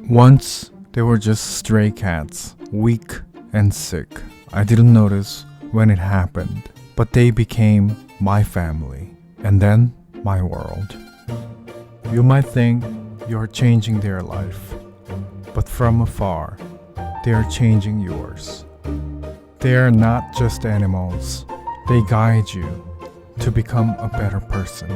Once they were just stray cats, weak and sick. I didn't notice when it happened, but they became my family and then my world. You might think you're changing their life, but from afar, they are changing yours. They are not just animals, they guide you to become a better person.